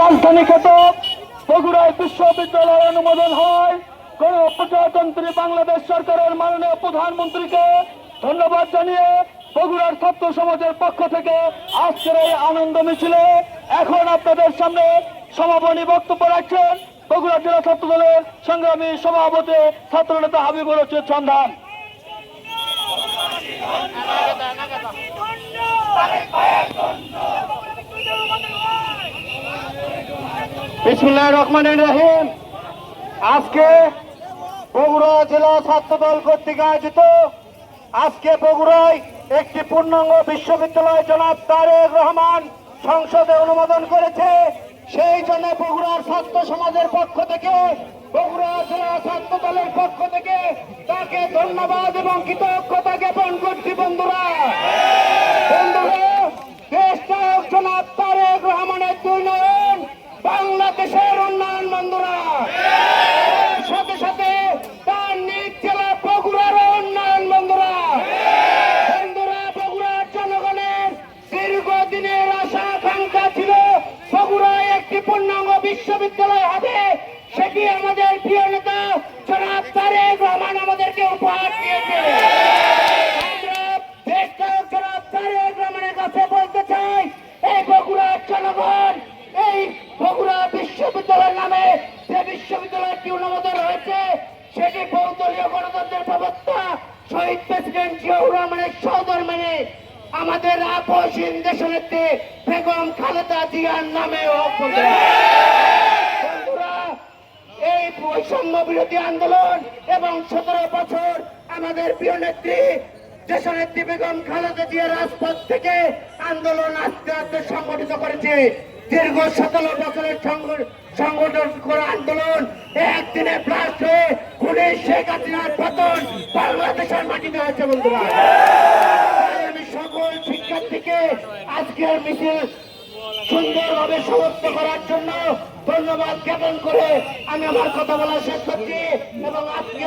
রাজধানী খ্যাত বগুড়ায় বিশ্ববিদ্যালয় অনুমোদন হয় গণপ্রজাতন্ত্রী বাংলাদেশ সরকারের মাননীয় প্রধানমন্ত্রীকে ধন্যবাদ জানিয়ে বগুড়ার ছাত্র সমাজের পক্ষ থেকে আজকের এই আনন্দ মিছিলে এখন আপনাদের সামনে সমাপনী বক্তব্য রাখছেন বগুড়া জেলা ছাত্র দলের সংগ্রামী সভাপতি ছাত্রনেতা হাবিবুর রশিদ সন্ধান। বিসমিল্লাহির রহমানির রহিম। আজকে বগুড়া জেলা ছাত্র দল কর্তৃক আয়োজিত আজকে বগুড়ায় একটি পূর্ণাঙ্গ বিশ্ববিদ্যালয় জনাব তারেক রহমান সংসদে অনুমোদন করেছে। সেই জন্য বগুড়ার ছাত্র সমাজের পক্ষ থেকে, বগুড়া জেলা ছাত্র দলের পক্ষ থেকে তাকে ধন্যবাদ এবং কৃতজ্ঞতা জ্ঞাপন করছি। বন্ধুরা দেশ নায়ক জনাব তারেক রহমানের উন্নয়ন বাংলাদেশের উন্নয়ন। বন্ধুরা সাথে সাথে তার নিজ জেলা বগুড়ার উন্নয়ন। বন্ধুরা বগুড়ার জনগণের দীর্ঘদিনের আশা আকাঙ্ক্ষা ছিল বগুড়ায় একটি পূর্ণাঙ্গ বিশ্ববিদ্যালয় হবে। সেটি আমাদের প্রিয় নেতা জনাব তারেক রহমান আমাদেরকে উপহার দিয়েছে। দেশ নায়ক জনাব তারেক রহমানের কাছে বলতে চাই, এই বগুড়ার জনগণ এই বগুড়া বিশ্ববিদ্যালয়ের নামে যে বিশ্ববিদ্যালয়টি অনুমোদন হয়েছে সেটি বহুদলীয় গণতন্ত্রের প্রবক্তা শহীদ প্রেসিডেন্ট জিয়াউর রহমানের সহধর্মিণী মেনে আমাদের আপসহীন দেশনেত্রী বেগম খালেদা জিয়ার নামে বন্ধুরা এই বৈষম্য বিরোধী আন্দোলন এবং 17 বছর আমাদের প্রিয় নেত্রী দেশনেত্রী বেগম খালেদা জিয়া রাজপথ থেকে আন্দোলন আস্তে আস্তে সংগঠিত করেছে। দীর্ঘ 17 বছরের সংগঠন করা আন্দোলন একদিনে ব্লাস্ট হয়ে খুনে শেখ হাসিনার পতন বাংলাদেশের মাটিতে হয়েছে। বন্ধুরা আমি সকল শিক্ষার্থীকে আজকের মিছিল সুন্দরভাবে সমাপ্ত করার জন্য ধন্যবাদ জ্ঞাপন করে আমি আমার কথা বলা শেষ করছি এবং আজকে